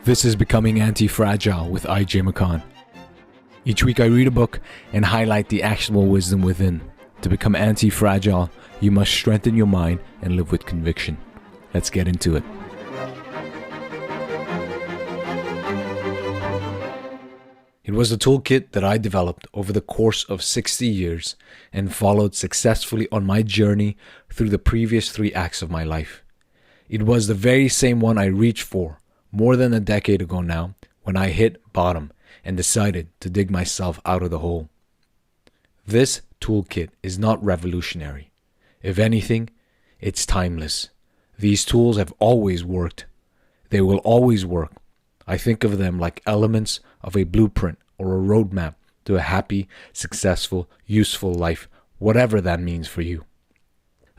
This is Becoming Antifragile with I.J. McCon. Each week I read a book and highlight the actionable wisdom within. To become anti-fragile, you must strengthen your mind and live with conviction. Let's get into it. It was a toolkit that I developed over the course of 60 years and followed successfully on my journey through the previous 3 acts of my life. It was the very same one I reached for more than a decade ago now when I hit bottom and decided to dig myself out of the hole. This toolkit is not revolutionary. If anything, it's timeless. These tools have always worked. They will always work. I think of them like elements of a blueprint or a roadmap to a happy, successful, useful life, whatever that means for you.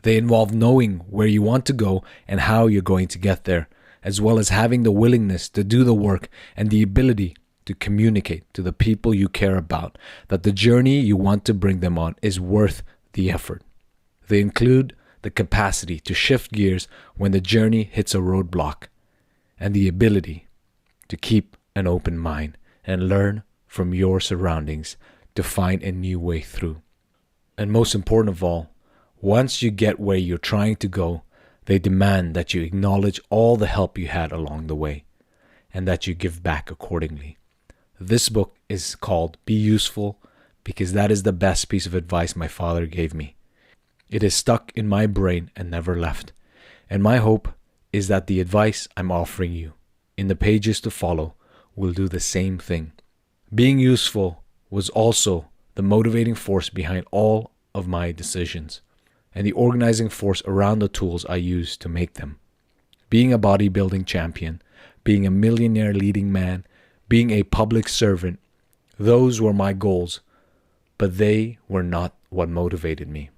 They involve knowing where you want to go and how you're going to get there, as well as having the willingness to do the work and the ability to communicate to the people you care about that the journey you want to bring them on is worth the effort. They include the capacity to shift gears when the journey hits a roadblock, and the ability to keep an open mind and learn from your surroundings to find a new way through. And most important of all, once you get where you're trying to go, they demand that you acknowledge all the help you had along the way and that you give back accordingly. This book is called Be Useful because that is the best piece of advice my father gave me. It is stuck in my brain and never left. And my hope is that the advice I'm offering you in the pages to follow will do the same thing. Being useful was also the motivating force behind all of my decisions and the organizing force around the tools I use to make them. Being a bodybuilding champion, being a millionaire leading man, being a public servant, those were my goals, but they were not what motivated me.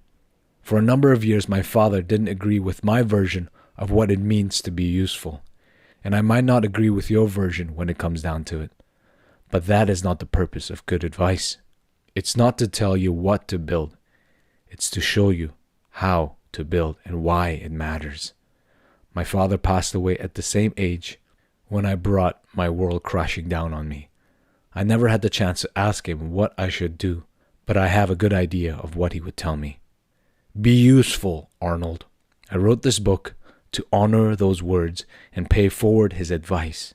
For a number of years, my father didn't agree with my version of what it means to be useful, and I might not agree with your version when it comes down to it. But that is not the purpose of good advice. It's not to tell you what to build. It's to show you how to build and why it matters. My father passed away at the same age when I brought my world crashing down on me. I never had the chance to ask him what I should do, but I have a good idea of what he would tell me. Be useful, Arnold. I wrote this book to honor those words and pay forward his advice.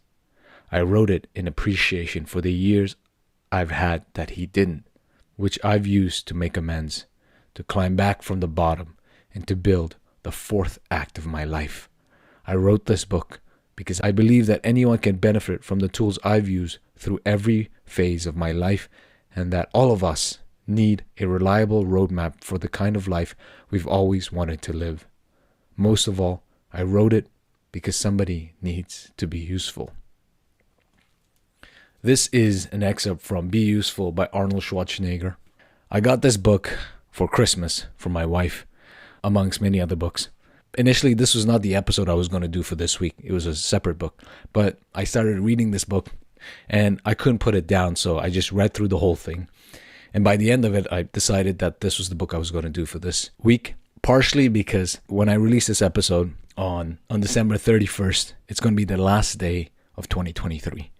I wrote it in appreciation for the years I've had that he didn't, which I've used to make amends, to climb back from the bottom, and to build the 4th act of my life. I wrote this book because I believe that anyone can benefit from the tools I've used through every phase of my life, and that all of us need a reliable roadmap for the kind of life we've always wanted to live. Most of all, I wrote it because somebody needs to be useful. This is an excerpt from Be Useful by Arnold Schwarzenegger. I got this book for Christmas from my wife, amongst many other books. Initially, this was not the episode I was going to do for this week. It was a separate book. But I started reading this book and I couldn't put it down, so I just read through the whole thing. And by the end of it, I decided that this was the book I was going to do for this week. Partially because when I release this episode on December 31st, it's going to be the last day of 2023.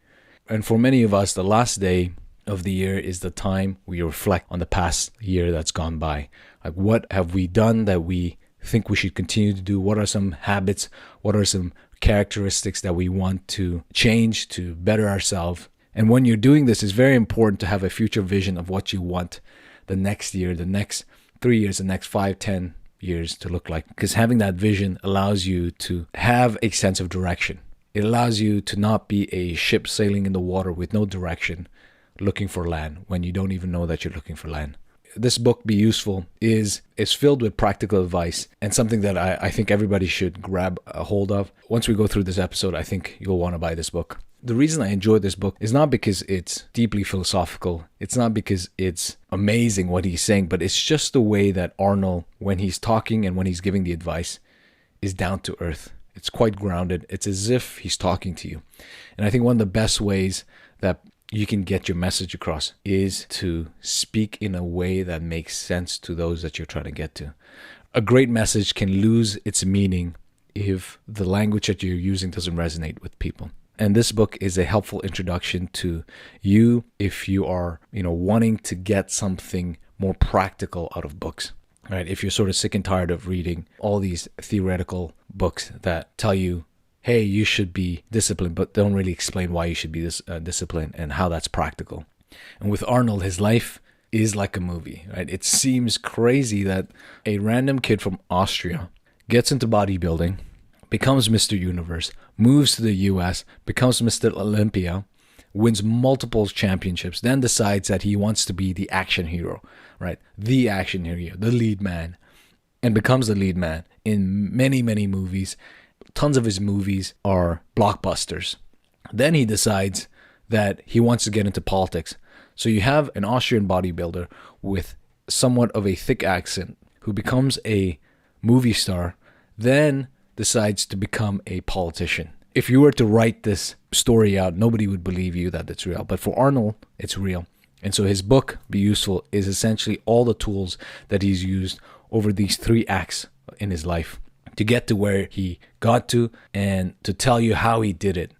And for many of us, the last day of the year is the time we reflect on the past year that's gone by. Like, what have we done that we think we should continue to do? What are some habits? What are some characteristics that we want to change to better ourselves? And when you're doing this, it's very important to have a future vision of what you want the next year, the next 3 years, the next 5, 10 years to look like. Because having that vision allows you to have a sense of direction. It allows you to not be a ship sailing in the water with no direction, looking for land when you don't even know that you're looking for land. This book, Be Useful, is filled with practical advice and something that I think everybody should grab a hold of. Once we go through this episode, I think you'll want to buy this book. The reason I enjoy this book is not because it's deeply philosophical. It's not because it's amazing what he's saying, but it's just the way that Arnold, when he's talking and when he's giving the advice, is down to earth. It's quite grounded. It's as if he's talking to you. And I think one of the best ways that you can get your message across is to speak in a way that makes sense to those that you're trying to get to. A great message can lose its meaning if the language that you're using doesn't resonate with people. And this book is a helpful introduction to you if you are, wanting to get something more practical out of books, right? If you're sort of sick and tired of reading all these theoretical books that tell you, hey, you should be disciplined, but don't really explain why you should be disciplined and how that's practical. And with Arnold, his life is like a movie, right? It seems crazy that a random kid from Austria gets into bodybuilding, becomes Mr. Universe, moves to the US, becomes Mr. Olympia, wins multiple championships, then decides that he wants to be the action hero, right? The action hero, the lead man, and becomes the lead man in many, many movies. Tons of his movies are blockbusters. Then he decides that he wants to get into politics. So you have an Austrian bodybuilder with somewhat of a thick accent who becomes a movie star, then decides to become a politician. If you were to write this story out, nobody would believe you that it's real. But for Arnold, it's real. And so his book, Be Useful, is essentially all the tools that he's used over these 3 acts in his life to get to where he got to and to tell you how he did it.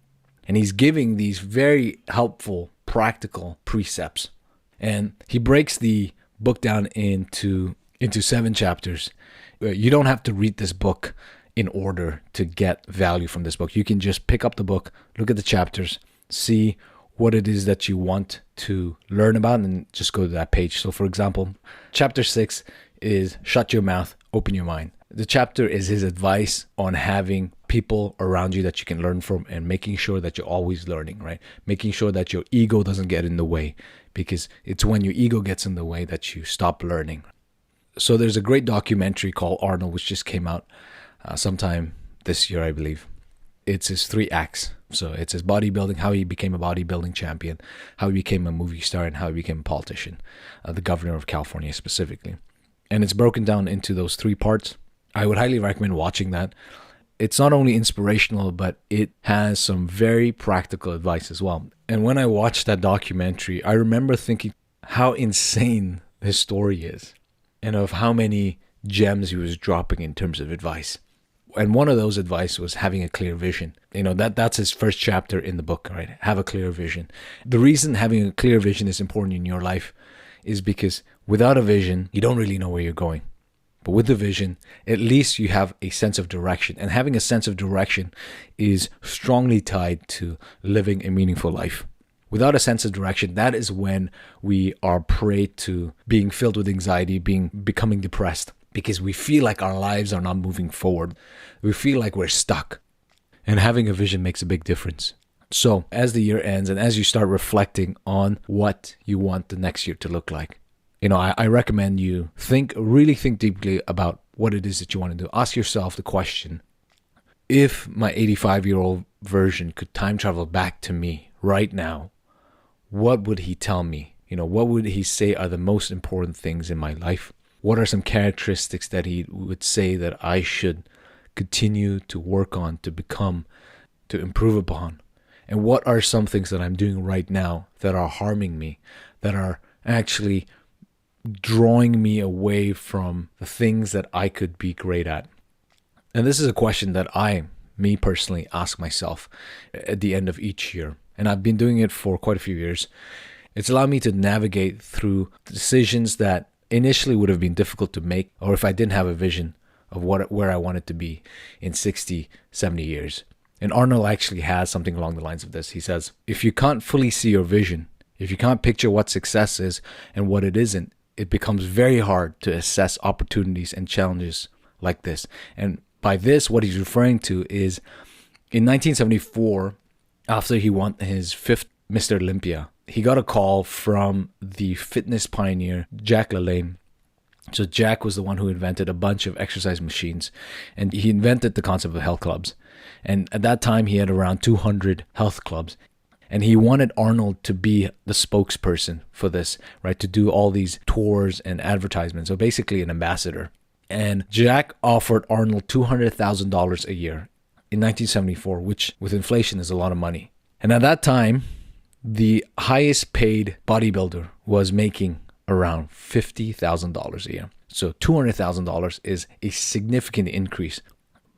And he's giving these very helpful, practical precepts. And he breaks the book down into 7 chapters. You don't have to read this book in order to get value from this book. You can just pick up the book, look at the chapters, see what it is that you want to learn about, and just go to that page. So for example, chapter 6 is Shut Your Mouth, Open Your Mind. The chapter is his advice on having people around you that you can learn from and making sure that you're always learning, right? Making sure that your ego doesn't get in the way, because it's when your ego gets in the way that you stop learning. So there's a great documentary called Arnold, which just came out sometime this year, I believe. It's his 3 acts. So it's his bodybuilding, how he became a bodybuilding champion, how he became a movie star, and how he became a politician, the governor of California specifically. And it's broken down into those 3 parts. I would highly recommend watching that. It's not only inspirational, but it has some very practical advice as well. And when I watched that documentary, I remember thinking how insane his story is and of how many gems he was dropping in terms of advice. And one of those advice was having a clear vision. That's his first chapter in the book, right? Have a clear vision. The reason having a clear vision is important in your life is because without a vision, you don't really know where you're going. But with the vision, at least you have a sense of direction. And having a sense of direction is strongly tied to living a meaningful life. Without a sense of direction, that is when we are prey to being filled with anxiety, becoming depressed, because we feel like our lives are not moving forward. We feel like we're stuck. And having a vision makes a big difference. So as the year ends and as you start reflecting on what you want the next year to look like, I recommend you really think deeply about what it is that you want to do. Ask yourself the question, if my 85-year-old version could time travel back to me right now, what would he tell me? What would he say are the most important things in my life? What are some characteristics that he would say that I should continue to work on, to become, to improve upon? And what are some things that I'm doing right now that are harming me, that are actually drawing me away from the things that I could be great at? And this is a question that me personally, ask myself at the end of each year. And I've been doing it for quite a few years. It's allowed me to navigate through decisions that initially would have been difficult to make, or if I didn't have a vision of where I wanted to be in 60, 70 years. And Arnold actually has something along the lines of this. He says, if you can't fully see your vision, if you can't picture what success is and what it isn't, it becomes very hard to assess opportunities and challenges like this. And by this, what he's referring to is in 1974, after he won his 5th Mr. Olympia, he got a call from the fitness pioneer, Jack LaLanne. So Jack was the one who invented a bunch of exercise machines, and he invented the concept of health clubs. And at that time, he had around 200 health clubs. And he wanted Arnold to be the spokesperson for this, right? To do all these tours and advertisements. So basically an ambassador. And Jack offered Arnold $200,000 a year in 1974, which with inflation is a lot of money. And at that time, the highest paid bodybuilder was making around $50,000 a year. So $200,000 is a significant increase.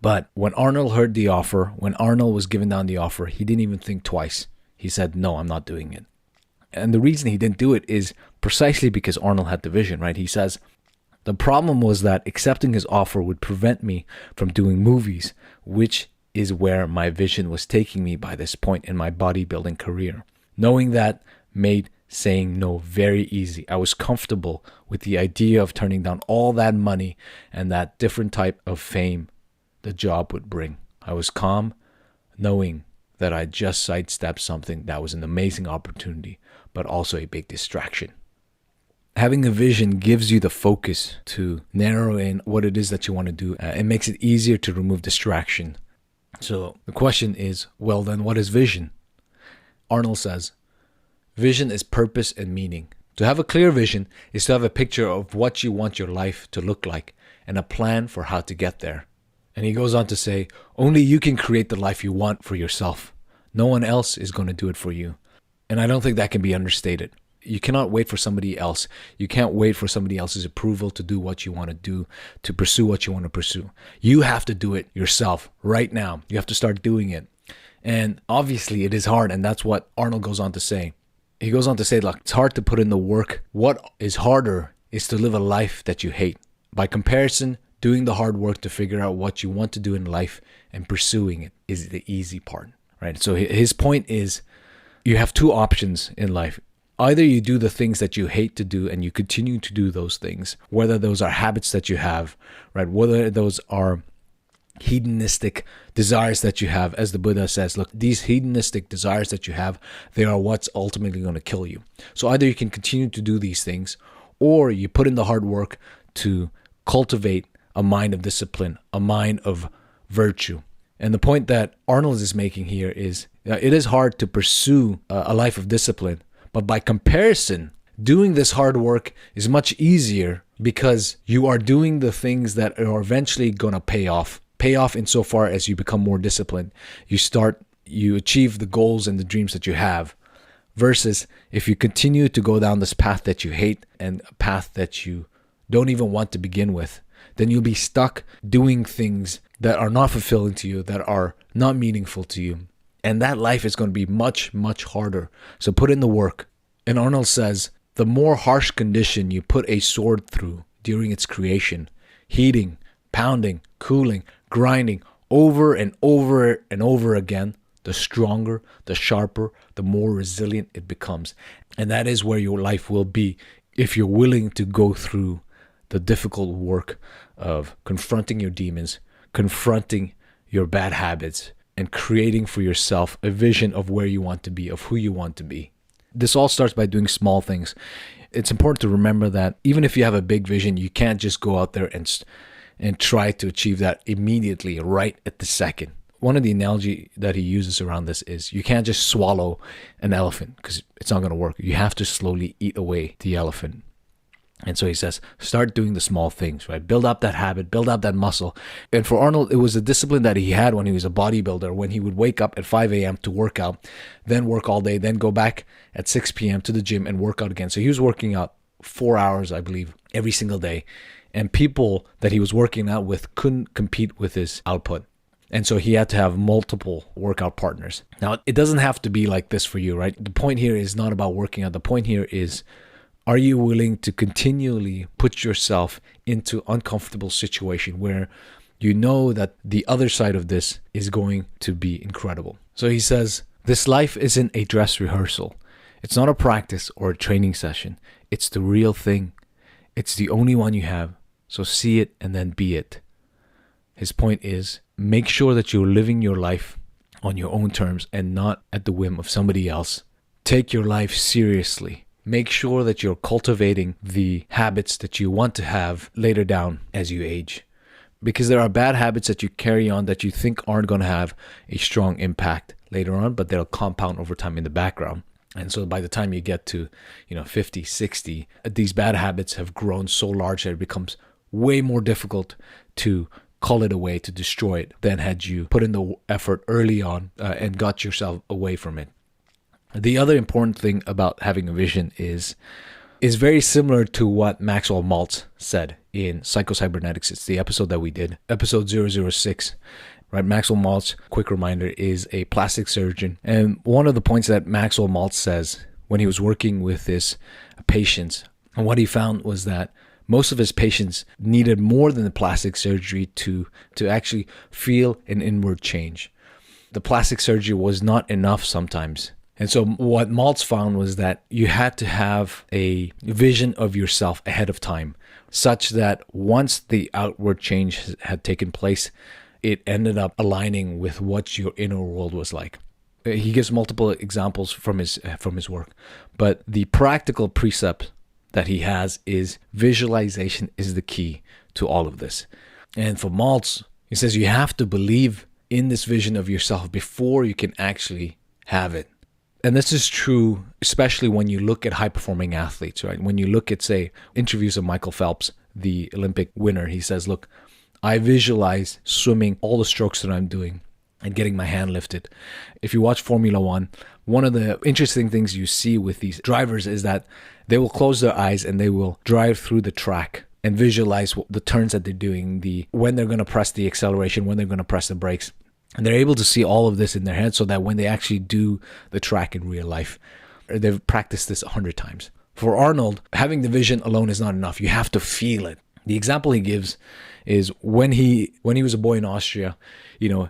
But when Arnold heard the offer, when Arnold was given down the offer, he didn't even think twice. He said, no, I'm not doing it. And the reason he didn't do it is precisely because Arnold had the vision, right? He says, the problem was that accepting his offer would prevent me from doing movies, which is where my vision was taking me by this point in my bodybuilding career. Knowing that made saying no very easy. I was comfortable with the idea of turning down all that money and that different type of fame the job would bring. I was calm, knowing that I just sidestepped something that was an amazing opportunity, but also a big distraction. Having a vision gives you the focus to narrow in what it is that you want to do. It makes it easier to remove distraction. So the question is, well then, what is vision? Arnold says, vision is purpose and meaning. To have a clear vision is to have a picture of what you want your life to look like and a plan for how to get there. And he goes on to say, only you can create the life you want for yourself. No one else is going to do it for you. And I don't think that can be understated. You cannot wait for somebody else. You can't wait for somebody else's approval to do what you want to do, to pursue what you want to pursue. You have to do it yourself right now. You have to start doing it. And obviously it is hard. And that's what Arnold goes on to say. He goes on to say, look, it's hard to put in the work. What is harder is to live a life that you hate. By comparison, doing the hard work to figure out what you want to do in life and pursuing it is the easy part, right? So his point is, you have two options in life. Either you do the things that you hate to do and you continue to do those things, whether those are habits that you have, right? Whether those are hedonistic desires that you have. As the Buddha says, look, these hedonistic desires that you have, they are what's ultimately going to kill you. So either you can continue to do these things, or you put in the hard work to cultivate a mind of discipline, a mind of virtue. And the point that Arnold is making here is, it is hard to pursue a life of discipline, but by comparison, doing this hard work is much easier because you are doing the things that are eventually going to pay off. Pay off insofar as you become more disciplined. You achieve the goals and the dreams that you have. Versus if you continue to go down this path that you hate and a path that you don't even want to begin with, then you'll be stuck doing things that are not fulfilling to you, that are not meaningful to you. And that life is going to be much, much harder. So put in the work. And Arnold says, the more harsh condition you put a sword through during its creation, heating, pounding, cooling, grinding over and over and over again, the stronger, the sharper, the more resilient it becomes. And that is where your life will be if you're willing to go through the difficult work of confronting your demons, confronting your bad habits, and creating for yourself a vision of where you want to be, of who you want to be. This all starts by doing small things. It's important to remember that even if you have a big vision, you can't just go out there and try to achieve that immediately, right at the second. One of the analogy that he uses around this is you can't just swallow an elephant because it's not going to work. You have to slowly eat away the elephant. And so he says, start doing the small things, right? Build up that habit, build up that muscle. And for Arnold, it was a discipline that he had when he was a bodybuilder, when he would wake up at 5 a.m. to work out, then work all day, then go back at 6 p.m. to the gym and work out again. So he was working out 4 hours, I believe, every single day. And people that he was working out with couldn't compete with his output. And so he had to have multiple workout partners. Now, it doesn't have to be like this for you, right? The point here is not about working out. The point here is, are you willing to continually put yourself into uncomfortable situation where you know that the other side of this is going to be incredible? So he says, this life isn't a dress rehearsal. It's not a practice or a training session. It's the real thing. It's the only one you have. So see it and then be it. His point is, make sure that you're living your life on your own terms and not at the whim of somebody else. Take your life seriously. Make sure that you're cultivating the habits that you want to have later down as you age. Because there are bad habits that you carry on that you think aren't going to have a strong impact later on, but they'll compound over time in the background. And so by the time you get to, 50, 60, these bad habits have grown so large that it becomes way more difficult to call it away, to destroy it, than had you put in the effort early on and got yourself away from it. The other important thing about having a vision is is very similar to what Maxwell Maltz said in Psychocybernetics. It's the episode that we did, episode 006. Right? Maxwell Maltz, quick reminder, is a plastic surgeon. And one of the points that Maxwell Maltz says when he was working with his patients, and what he found was that most of his patients needed more than the plastic surgery to actually feel an inward change. The plastic surgery was not enough sometimes. And so what Maltz found was that you had to have a vision of yourself ahead of time, such that once the outward change had taken place, it ended up aligning with what your inner world was like. He gives multiple examples from his work, but the practical precept that he has is visualization is the key to all of this. And for Maltz, he says you have to believe in this vision of yourself before you can actually have it. And this is true, especially when you look at high-performing athletes, right? When you look at, say, interviews of Michael Phelps, the Olympic winner, he says, look, I visualize swimming all the strokes that I'm doing and getting my hand lifted. If you watch Formula One, one of the interesting things you see with these drivers is that they will close their eyes and they will drive through the track and visualize the turns that they're doing, when they're going to press the acceleration, when they're going to press the brakes. And they're able to see all of this in their head so that when they actually do the track in real life, they've practiced this 100 times. For Arnold, having the vision alone is not enough. You have to feel it. The example he gives is when he was a boy in Austria,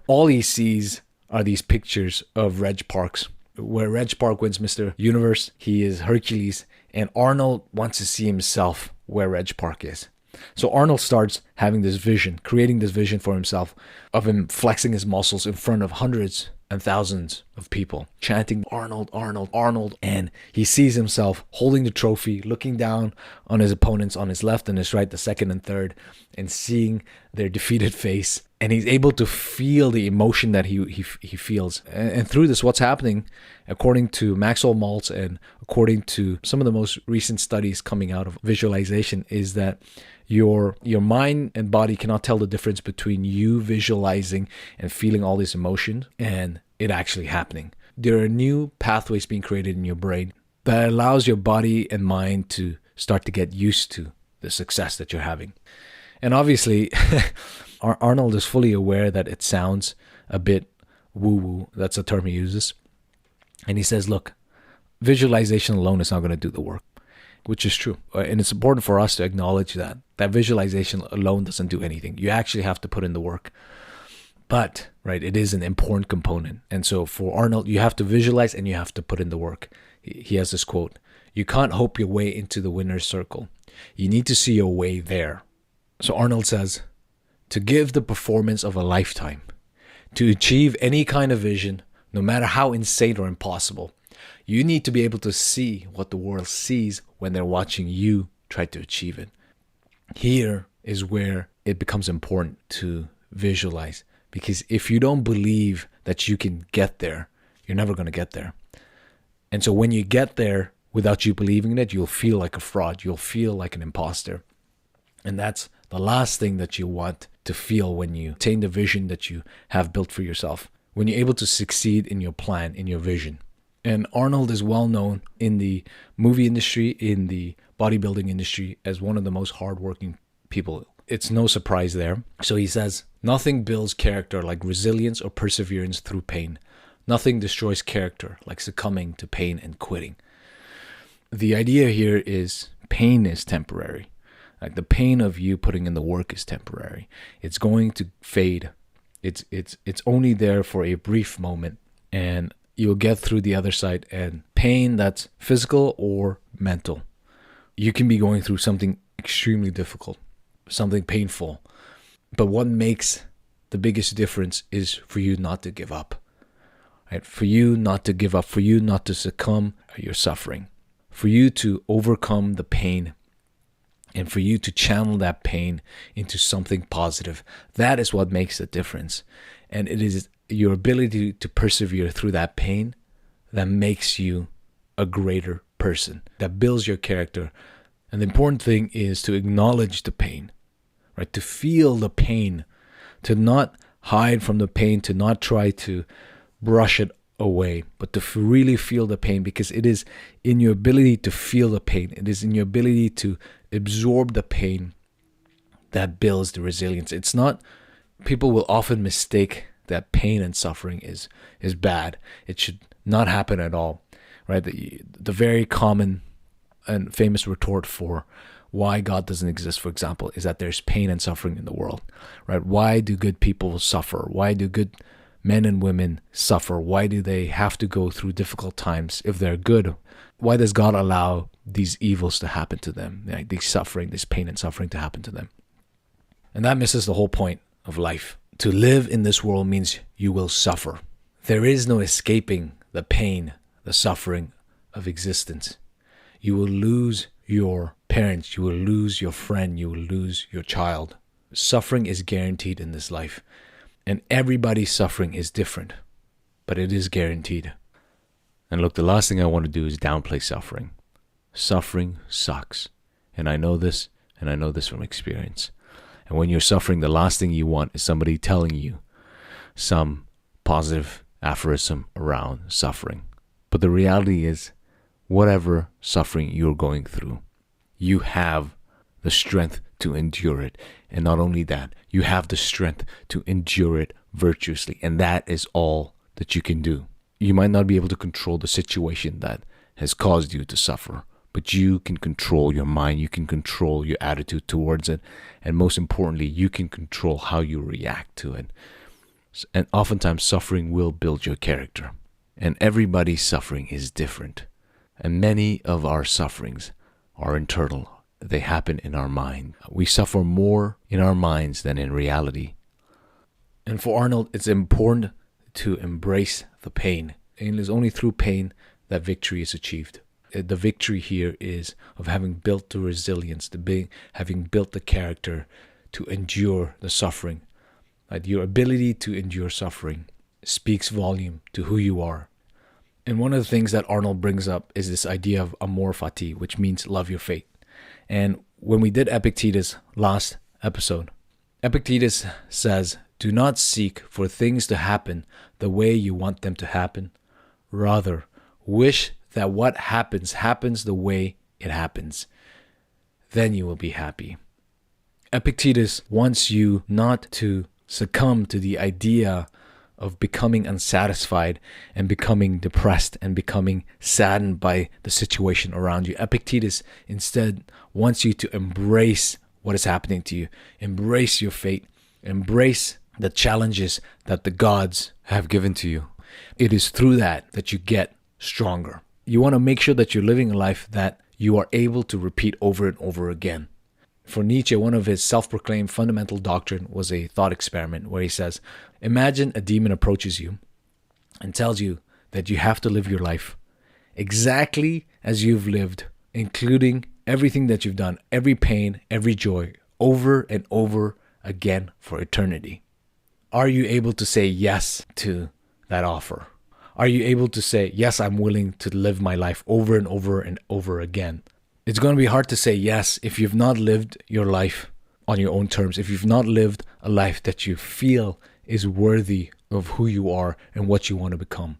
all he sees are these pictures of Reg Parks, where Reg Park wins Mr. Universe. He is Hercules, and Arnold wants to see himself where Reg Park is. So Arnold starts having this vision, creating this vision for himself of him flexing his muscles in front of hundreds and thousands of people, chanting Arnold, Arnold, Arnold. And he sees himself holding the trophy, looking down on his opponents on his left and his right, the second and third, and seeing their defeated face. And he's able to feel the emotion that he feels. And through this, what's happening, according to Maxwell Maltz and according to some of the most recent studies coming out of visualization, is that your mind and body cannot tell the difference between you visualizing and feeling all this emotion and it actually happening. There are new pathways being created in your brain that allows your body and mind to start to get used to the success that you're having. And obviously, Arnold is fully aware that it sounds a bit woo-woo. That's a term he uses. And he says, look, visualization alone is not going to do the work, which is true. And it's important for us to acknowledge that visualization alone doesn't do anything. You actually have to put in the work. But, right, it is an important component. And so for Arnold, you have to visualize and you have to put in the work. He has this quote, "You can't hope your way into the winner's circle. You need to see your way there." So Arnold says, to give the performance of a lifetime, to achieve any kind of vision, no matter how insane or impossible, you need to be able to see what the world sees when they're watching you try to achieve it. Here is where it becomes important to visualize, because if you don't believe that you can get there, you're never going to get there. And so when you get there without you believing in it, you'll feel like a fraud. You'll feel like an imposter. And that's the last thing that you want to feel when you attain the vision that you have built for yourself, when you're able to succeed in your plan, in your vision. And Arnold is well known in the movie industry, in the bodybuilding industry, as one of the most hardworking people. It's no surprise there. So he says, nothing builds character like resilience or perseverance through pain. Nothing destroys character like succumbing to pain and quitting. The idea here is pain is temporary. Like the pain of you putting in the work is temporary. It's going to fade. It's only there for a brief moment, and you'll get through the other side. And pain that's physical or mental. You can be going through something extremely difficult, something painful. But what makes the biggest difference is for you not to give up. Right? For you not to give up, for you not to succumb to your suffering, for you to overcome the pain, and for you to channel that pain into something positive. That is what makes the difference. And it is your ability to persevere through that pain that makes you a greater person, that builds your character. And the important thing is to acknowledge the pain, right? To feel the pain, to not hide from the pain, to not try to brush it away, but to really feel the pain, because it is in your ability to feel the pain, it is in your ability to absorb the pain that builds the resilience. It's not, people will often mistake that pain and suffering is bad. It should not happen at all, right? The very common and famous retort for why God doesn't exist, for example, is that there's pain and suffering in the world, right? Why do good people suffer? Why do good men and women suffer? Why do they have to go through difficult times if they're good? Why does God allow these evils to happen to them? Like this suffering, this pain and suffering to happen to them? And that misses the whole point of life. To live in this world means you will suffer. There is no escaping the pain, the suffering of existence. You will lose your parents, you will lose your friend, you will lose your child. Suffering is guaranteed in this life. And everybody's suffering is different, but it is guaranteed. And look, the last thing I want to do is downplay suffering. Suffering sucks. And I know this, and I know this from experience. And when you're suffering, the last thing you want is somebody telling you some positive aphorism around suffering. But the reality is, whatever suffering you're going through, you have the strength to endure it. And not only that, you have the strength to endure it virtuously. And that is all that you can do. You might not be able to control the situation that has caused you to suffer, but you can control your mind, you can control your attitude towards it, and most importantly, you can control how you react to it. And oftentimes, suffering will build your character. And everybody's suffering is different. And many of our sufferings are internal. They happen in our mind. We suffer more in our minds than in reality. And for Arnold, it's important to embrace the pain. And it is only through pain that victory is achieved. The victory here is of having built the resilience, having built the character to endure the suffering. Your ability to endure suffering speaks volume to who you are. And one of the things that Arnold brings up is this idea of Amor, fati, which means love your fate. And when we did Epictetus last episode, Epictetus says, do not seek for things to happen the way you want them to happen. Rather, wish that what happens the way it happens. Then you will be happy. Epictetus wants you not to succumb to the idea of becoming unsatisfied and becoming depressed and becoming saddened by the situation around you. Epictetus instead wants you to embrace what is happening to you. Embrace your fate. Embrace the challenges that the gods have given to you. It is through that you get stronger. You want to make sure that you're living a life that you are able to repeat over and over again. For Nietzsche, one of his self-proclaimed fundamental doctrine was a thought experiment where he says, imagine a demon approaches you and tells you that you have to live your life exactly as you've lived, including everything that you've done, every pain, every joy, over and over again for eternity. Are you able to say yes to that offer? Are you able to say, yes, I'm willing to live my life over and over and over again? It's going to be hard to say yes if you've not lived your life on your own terms, if you've not lived a life that you feel is worthy of who you are and what you want to become.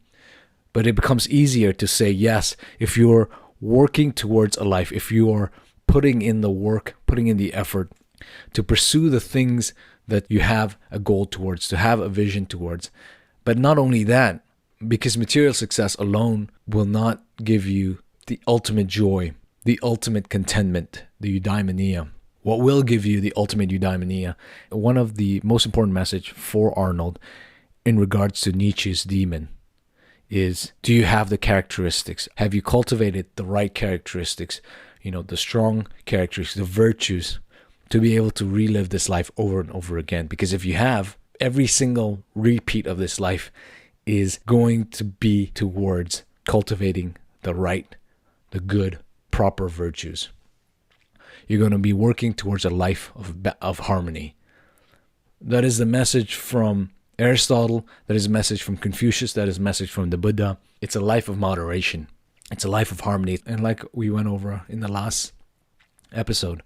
But it becomes easier to say yes if you're working towards a life, if you are putting in the work, putting in the effort to pursue the things that you have a goal towards, to have a vision towards. But not only that, because material success alone will not give you the ultimate joy, the ultimate contentment, the eudaimonia. What will give you the ultimate eudaimonia? One of the most important message for Arnold in regards to Nietzsche's demon is, do you have the characteristics? Have you cultivated the right characteristics? The strong characteristics, the virtues, to be able to relive this life over and over again. Because if you have, every single repeat of this life is going to be towards cultivating the right, the good, proper virtues. You're going to be working towards a life of harmony. That is the message from Aristotle. That is a message from Confucius. That is a message from the Buddha. It's a life of moderation. It's a life of harmony. And like we went over in the last episode,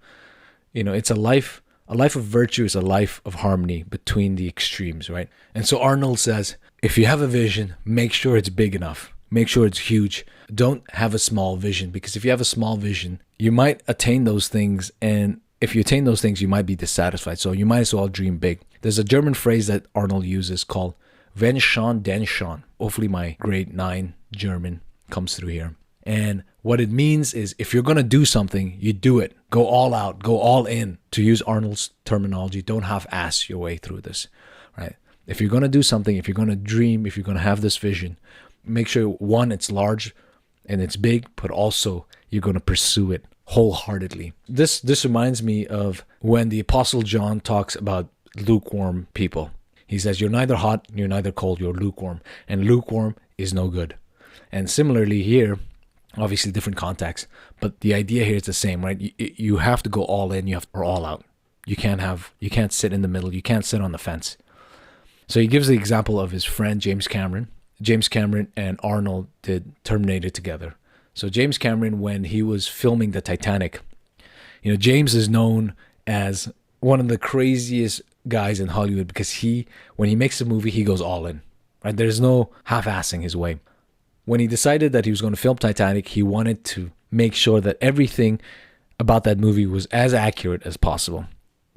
it's a life A life of virtue is a life of harmony between the extremes, right? And so Arnold says, if you have a vision, make sure it's big enough. Make sure it's huge. Don't have a small vision, because if you have a small vision, you might attain those things. And if you attain those things, you might be dissatisfied. So you might as well dream big. There's a German phrase that Arnold uses called Wenn, schon, denn, schon. Hopefully my grade 9 German comes through here. And what it means is, if you're going to do something, you do it. Go all out, go all in. To use Arnold's terminology, don't half-ass your way through this, right? If you're going to do something, if you're going to dream, if you're going to have this vision, make sure, one, it's large and it's big, but also you're going to pursue it wholeheartedly. This reminds me of when the Apostle John talks about lukewarm people. He says, you're neither hot, you're neither cold, you're lukewarm. And lukewarm is no good. And similarly here, obviously different context, but the idea here is the same, right? You have to go all in, or all out. You can't sit in the middle, you can't sit on the fence. So he gives the example of his friend James Cameron. James Cameron and Arnold did Terminator together. So James Cameron, when he was filming the Titanic, James is known as one of the craziest guys in Hollywood, because when he makes a movie, he goes all in, right? There's no half-assing his way. When he decided that he was going to film Titanic, he wanted to make sure that everything about that movie was as accurate as possible.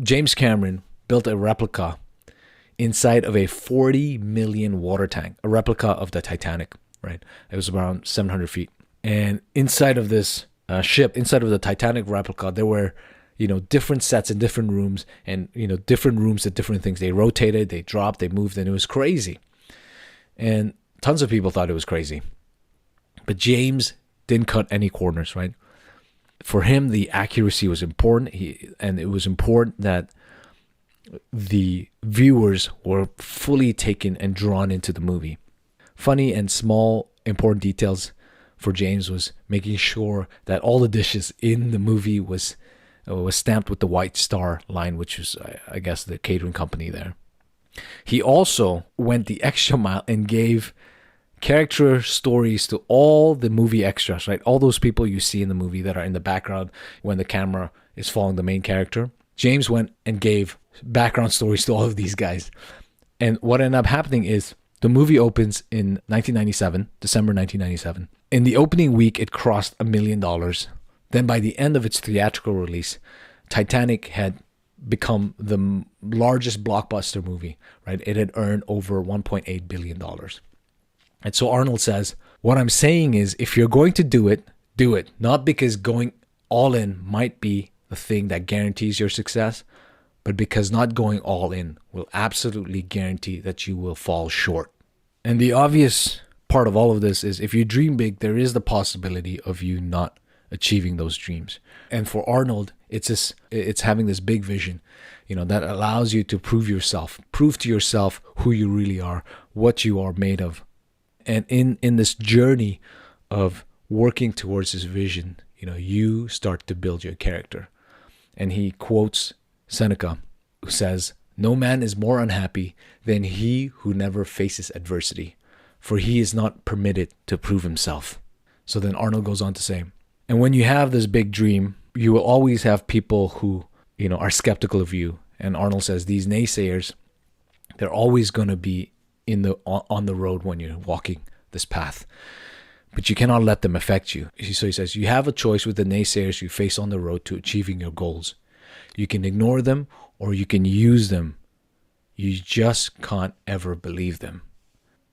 James Cameron built a replica inside of a 40 million water tank, a replica of the Titanic, right? It was around 700 feet. And inside of this ship, inside of the Titanic replica, there were, different sets in different rooms, and, different rooms did different things. They rotated, they dropped, they moved, and it was crazy. And tons of people thought it was crazy. But James didn't cut any corners, right? For him, the accuracy was important, and it was important that the viewers were fully taken and drawn into the movie. Funny and small important details for James was making sure that all the dishes in the movie was stamped with the White Star line, which was, I guess, the catering company there. He also went the extra mile and gave character stories to all the movie extras, right? All those people you see in the movie that are in the background when the camera is following the main character. James went and gave background stories to all of these guys. And what ended up happening is the movie opens in 1997, December 1997. In the opening week, it crossed $1 million. Then by the end of its theatrical release, Titanic had become the largest blockbuster movie, right? It had earned over $1.8 billion. And so Arnold says, what I'm saying is, if you're going to do it, do it. Not because going all in might be the thing that guarantees your success, but because not going all in will absolutely guarantee that you will fall short. And the obvious part of all of this is, if you dream big, there is the possibility of you not achieving those dreams. And for Arnold, it's having this big vision, that allows you to prove to yourself who you really are, what you are made of. And in this journey of working towards this vision, you start to build your character. And he quotes Seneca, who says, "No man is more unhappy than he who never faces adversity, for he is not permitted to prove himself." So then Arnold goes on to say, and when you have this big dream, you will always have people who, are skeptical of you. And Arnold says these naysayers, they're always going to be on the road when you're walking this path, but you cannot let them affect you. So he says, you have a choice with the naysayers you face on the road to achieving your goals. You can ignore them or you can use them. You just can't ever believe them.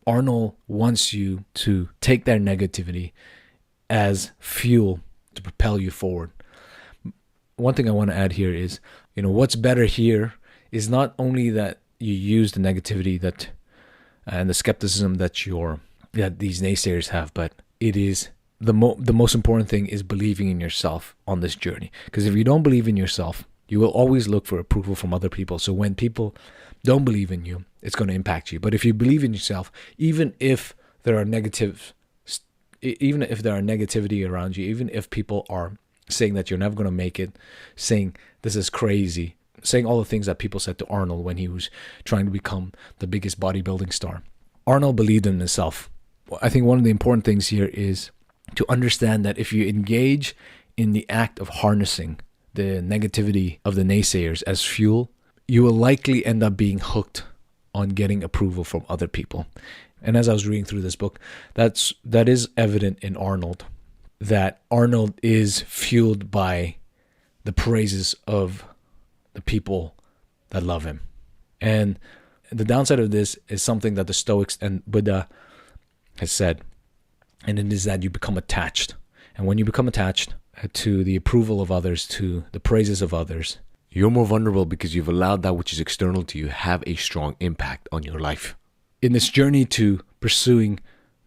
Arnold wants you to take their negativity as fuel to propel you forward. One thing I want to add here is, what's better here is not only that you use the negativity and the skepticism that these naysayers have, but it is the most important thing is believing in yourself on this journey. Because if you don't believe in yourself, you will always look for approval from other people. So when people don't believe in you, it's going to impact you. But if you believe in yourself, even if there are negativity around you, even if people are saying that you're never going to make it, saying this is crazy, saying all the things that people said to Arnold when he was trying to become the biggest bodybuilding star, Arnold believed in himself. I think one of the important things here is to understand that if you engage in the act of harnessing the negativity of the naysayers as fuel, you will likely end up being hooked on getting approval from other people. And as I was reading through this book, that is evident in Arnold, that Arnold is fueled by the praises of the people that love him. And the downside of this is something that the Stoics and Buddha has said, and it is that you become attached. And when you become attached to the approval of others, to the praises of others, you're more vulnerable because you've allowed that which is external to you have a strong impact on your life. In this journey to pursuing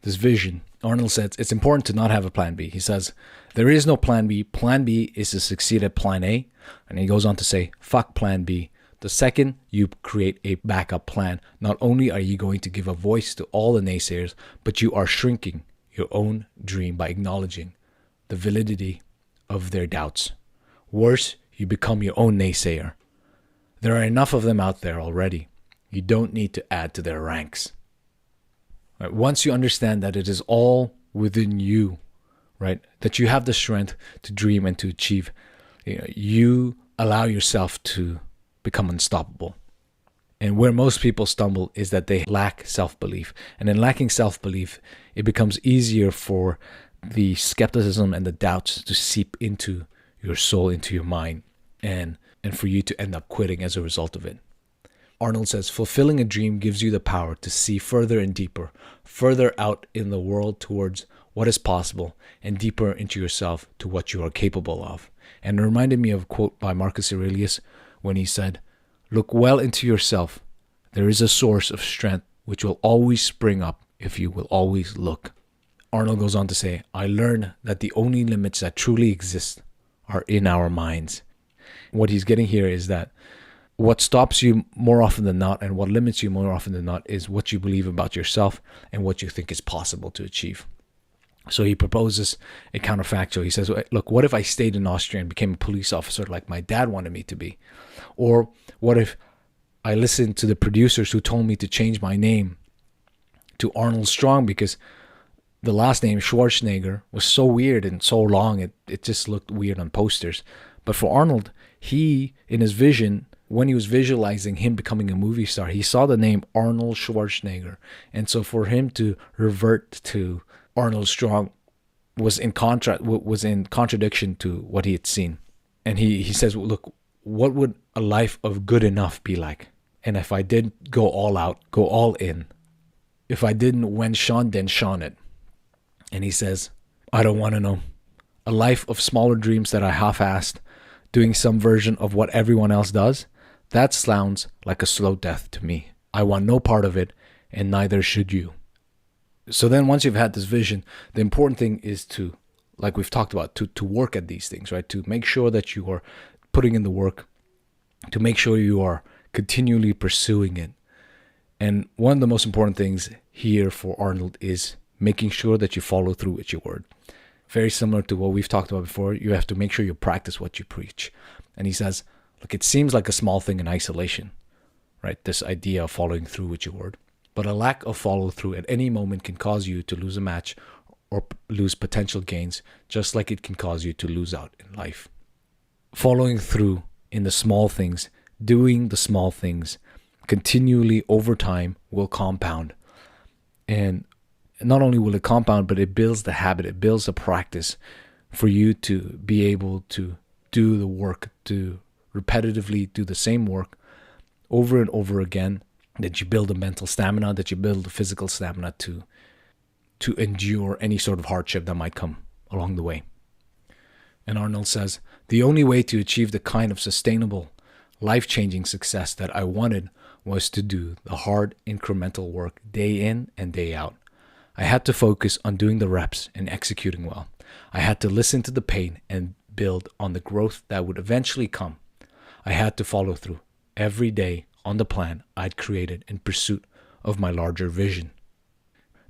this vision, Arnold says it's important to not have a plan B. He says, there is no plan B. Plan B is to succeed at plan A. And he goes on to say, fuck plan B. The second you create a backup plan, not only are you going to give a voice to all the naysayers, but you are shrinking your own dream by acknowledging the validity of their doubts. Worse, you become your own naysayer. There are enough of them out there already. You don't need to add to their ranks. Right? Once you understand that it is all within you, right, that you have the strength to dream and to achieve, you allow yourself to become unstoppable. And where most people stumble is that they lack self-belief. And in lacking self-belief, it becomes easier for the skepticism and the doubts to seep into your soul, into your mind, and for you to end up quitting as a result of it. Arnold says, fulfilling a dream gives you the power to see further and deeper, further out in the world towards what is possible, and deeper into yourself to what you are capable of. And it reminded me of a quote by Marcus Aurelius when he said, look well into yourself. There is a source of strength which will always spring up if you will always look. Arnold goes on to say, I learned that the only limits that truly exist are in our minds. What he's getting here is that what stops you more often than not and what limits you more often than not is what you believe about yourself and what you think is possible to achieve. So he proposes a counterfactual. He says, look, what if I stayed in Austria and became a police officer like my dad wanted me to be? Or what if I listened to the producers who told me to change my name to Arnold Strong because the last name Schwarzenegger was so weird and so long, it just looked weird on posters. But for Arnold, he, in his vision, when he was visualizing him becoming a movie star, he saw the name Arnold Schwarzenegger. And so for him to revert to Arnold Strong was in contradiction to what he had seen. And he says, well, look, what would a life of good enough be like? And if I did go all out, go all in, if I didn't when, schon, then, schon it. And he says, I don't want to know. A life of smaller dreams that I half-assed, doing some version of what everyone else does, that sounds like a slow death to me. I want no part of it, and neither should you. So then once you've had this vision, the important thing is to, like we've talked about, to work at these things, right? To make sure that you are putting in the work, to make sure you are continually pursuing it. And one of the most important things here for Arnold is making sure that you follow through with your word. Very similar to what we've talked about before, you have to make sure you practice what you preach. And he says, look, it seems like a small thing in isolation, right? This idea of following through with your word. But a lack of follow through at any moment can cause you to lose a match or lose potential gains, just like it can cause you to lose out in life. Following through in the small things, doing the small things continually over time will compound. And not only will it compound, but it builds the habit, it builds the practice for you to be able to do the work, to repetitively do the same work over and over again, that you build a mental stamina, that you build a physical stamina to endure any sort of hardship that might come along the way. And Arnold says, the only way to achieve the kind of sustainable, life-changing success that I wanted was to do the hard, incremental work day in and day out. I had to focus on doing the reps and executing well. I had to listen to the pain and build on the growth that would eventually come. I had to follow through every day on the plan I'd created in pursuit of my larger vision.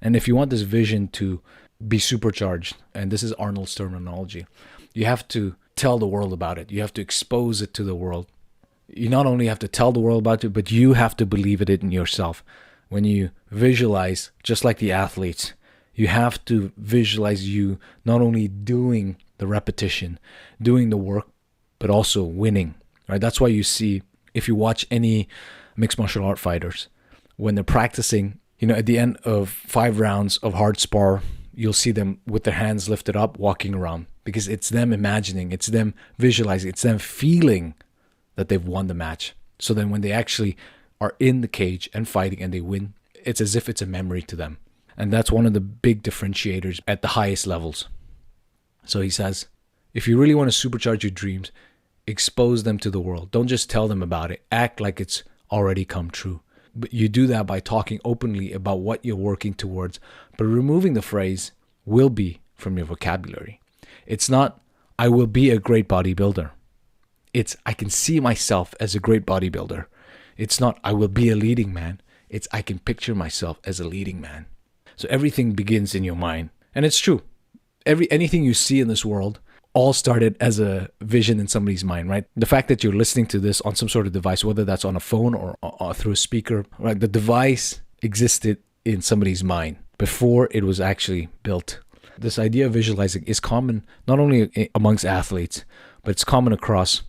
And if you want this vision to be supercharged, and this is Arnold's terminology, you have to tell the world about it. You have to expose it to the world. You not only have to tell the world about it, but you have to believe it in yourself. When you visualize, just like the athletes, you have to visualize you not only doing the repetition, doing the work, but also winning, right? That's why you see, if you watch any mixed martial art fighters, when they're practicing, at the end of 5 rounds of hard spar, you'll see them with their hands lifted up, walking around, because it's them imagining, it's them visualizing, it's them feeling that they've won the match. So then when they actually are in the cage and fighting and they win, it's as if it's a memory to them. And that's one of the big differentiators at the highest levels. So he says, if you really want to supercharge your dreams, expose them to the world. Don't just tell them about it. Act like it's already come true. But you do that by talking openly about what you're working towards, but removing the phrase will be from your vocabulary. It's not, I will be a great bodybuilder. It's, I can see myself as a great bodybuilder. It's not, I will be a leading man. It's, I can picture myself as a leading man. So everything begins in your mind. And it's true. Anything you see in this world all started as a vision in somebody's mind, right? The fact that you're listening to this on some sort of device, whether that's on a phone or through a speaker, right? The device existed in somebody's mind before it was actually built. This idea of visualizing is common not only amongst athletes, but it's common across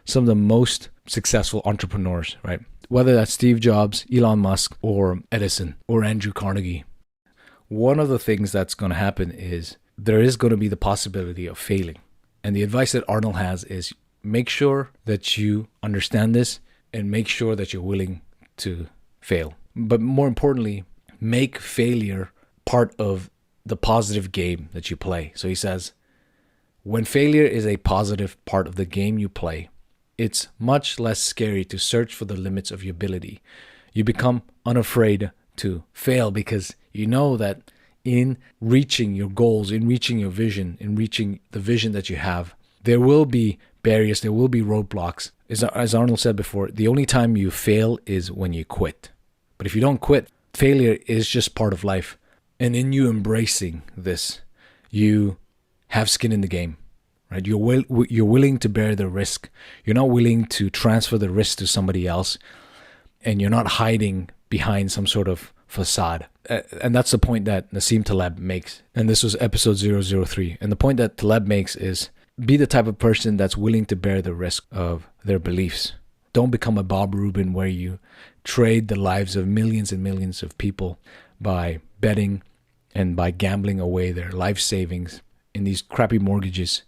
some of the most successful entrepreneurs, right? Whether that's Steve Jobs, Elon Musk, or Edison, or Andrew Carnegie. One of the things that's going to happen is there is going to be the possibility of failing. And the advice that Arnold has is make sure that you understand this and make sure that you're willing to fail. But more importantly, make failure part of the positive game that you play. So he says, when failure is a positive part of the game you play, it's much less scary to search for the limits of your ability. You become unafraid to fail because you know that in reaching your goals, in reaching your vision, in reaching the vision that you have, there will be barriers, there will be roadblocks. As Arnold said before, the only time you fail is when you quit. But if you don't quit, failure is just part of life. And in you embracing this, you have skin in the game, right? You're willing to bear the risk. You're not willing to transfer the risk to somebody else. And you're not hiding behind some sort of facade. And that's the point that Nassim Taleb makes. And this was episode 003. And the point that Taleb makes is be the type of person that's willing to bear the risk of their beliefs. Don't become a Bob Rubin where you trade the lives of millions and millions of people by betting and by gambling away their life savings in these crappy mortgages.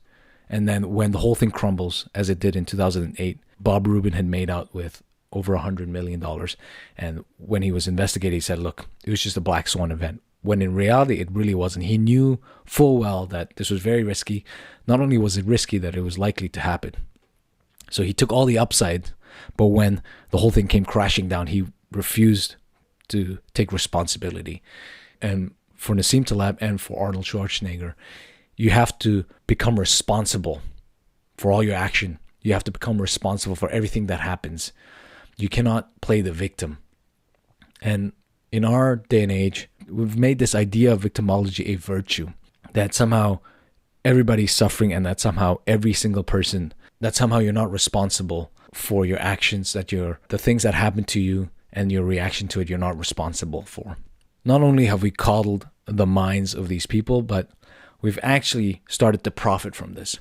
And then when the whole thing crumbles, as it did in 2008, Bob Rubin had made out with over $100 million. And when he was investigated, he said, look, it was just a black swan event. When in reality, it really wasn't. He knew full well that this was very risky. Not only was it risky, that it was likely to happen. So he took all the upside, but when the whole thing came crashing down, he refused to take responsibility. And for Nassim Taleb and for Arnold Schwarzenegger, you have to become responsible for all your action. You have to become responsible for everything that happens. You cannot play the victim. And in our day and age, we've made this idea of victimology a virtue, that somehow everybody's suffering and that somehow every single person, that somehow you're not responsible for your actions, that the things that happen to you and your reaction to it, you're not responsible for. Not only have we coddled the minds of these people, but we've actually started to profit from this.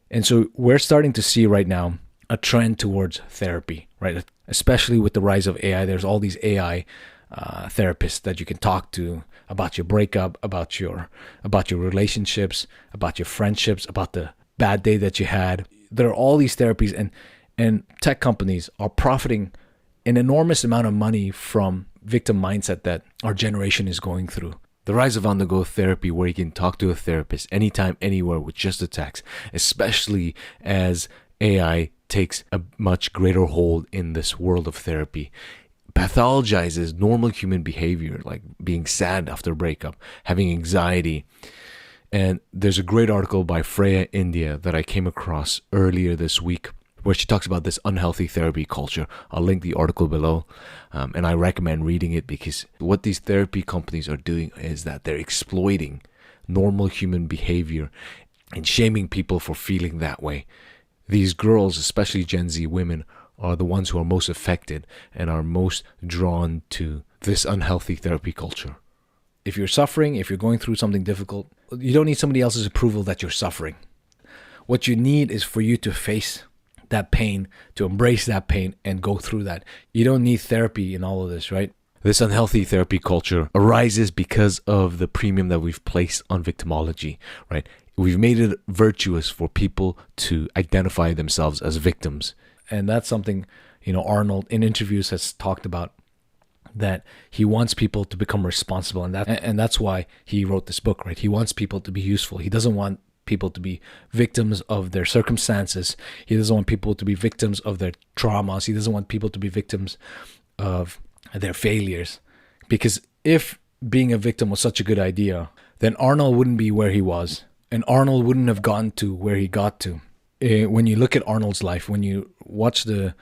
And so we're starting to see right now a trend towards therapy, right? Especially with the rise of AI. There's all these AI therapists that you can talk to about your breakup, about your relationships, about your friendships, about the bad day that you had. There are all these therapies, and tech companies are profiting an enormous amount of money from victim mindset that our generation is going through. The rise of on-the-go therapy, where you can talk to a therapist anytime, anywhere with just a text, especially as AI takes a much greater hold in this world of therapy, pathologizes normal human behavior, like being sad after a breakup, having anxiety. And there's a great article by Freya India that I came across earlier this week, where she talks about this unhealthy therapy culture. I'll link the article below, and I recommend reading it, because what these therapy companies are doing is that they're exploiting normal human behavior and shaming people for feeling that way. These girls, especially Gen Z women, are the ones who are most affected and are most drawn to this unhealthy therapy culture. If you're suffering, if you're going through something difficult, you don't need somebody else's approval that you're suffering. What you need is for you to face that pain, to embrace that pain and go through that. You don't need therapy in all of this, right? This unhealthy therapy culture arises because of the premium that we've placed on victimology, right? We've made it virtuous for people to identify themselves as victims. And that's something, Arnold in interviews has talked about, that he wants people to become responsible. And that's why he wrote this book, right? He wants people to be useful. He doesn't want people to be victims of their circumstances. He doesn't want people to be victims of their traumas. He doesn't want people to be victims of their failures. Because if being a victim was such a good idea, then Arnold wouldn't be where he was. And Arnold wouldn't have gotten to where he got to. When you look at Arnold's life, when you watch the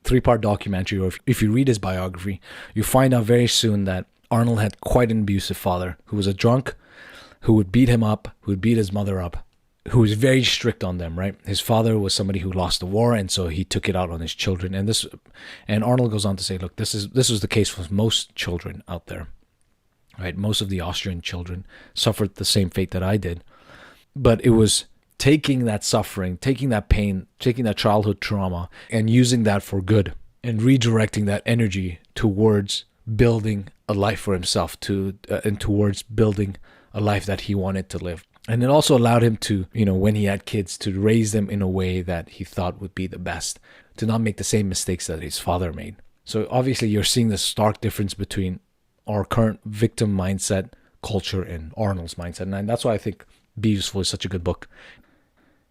3-part documentary, or if you read his biography, you find out very soon that Arnold had quite an abusive father who was a drunk, who would beat him up, who would beat his mother up, who was very strict on them, right? His father was somebody who lost the war, and so he took it out on his children. And Arnold goes on to say, look, this was the case with most children out there, right? Most of the Austrian children suffered the same fate that I did. But it was taking that suffering, taking that pain, taking that childhood trauma, and using that for good, and redirecting that energy towards building a life for himself, and towards building a life that he wanted to live. And it also allowed him to, when he had kids, to raise them in a way that he thought would be the best, to not make the same mistakes that his father made. So obviously you're seeing the stark difference between our current victim mindset culture and Arnold's mindset. And that's why I think Be Useful is such a good book.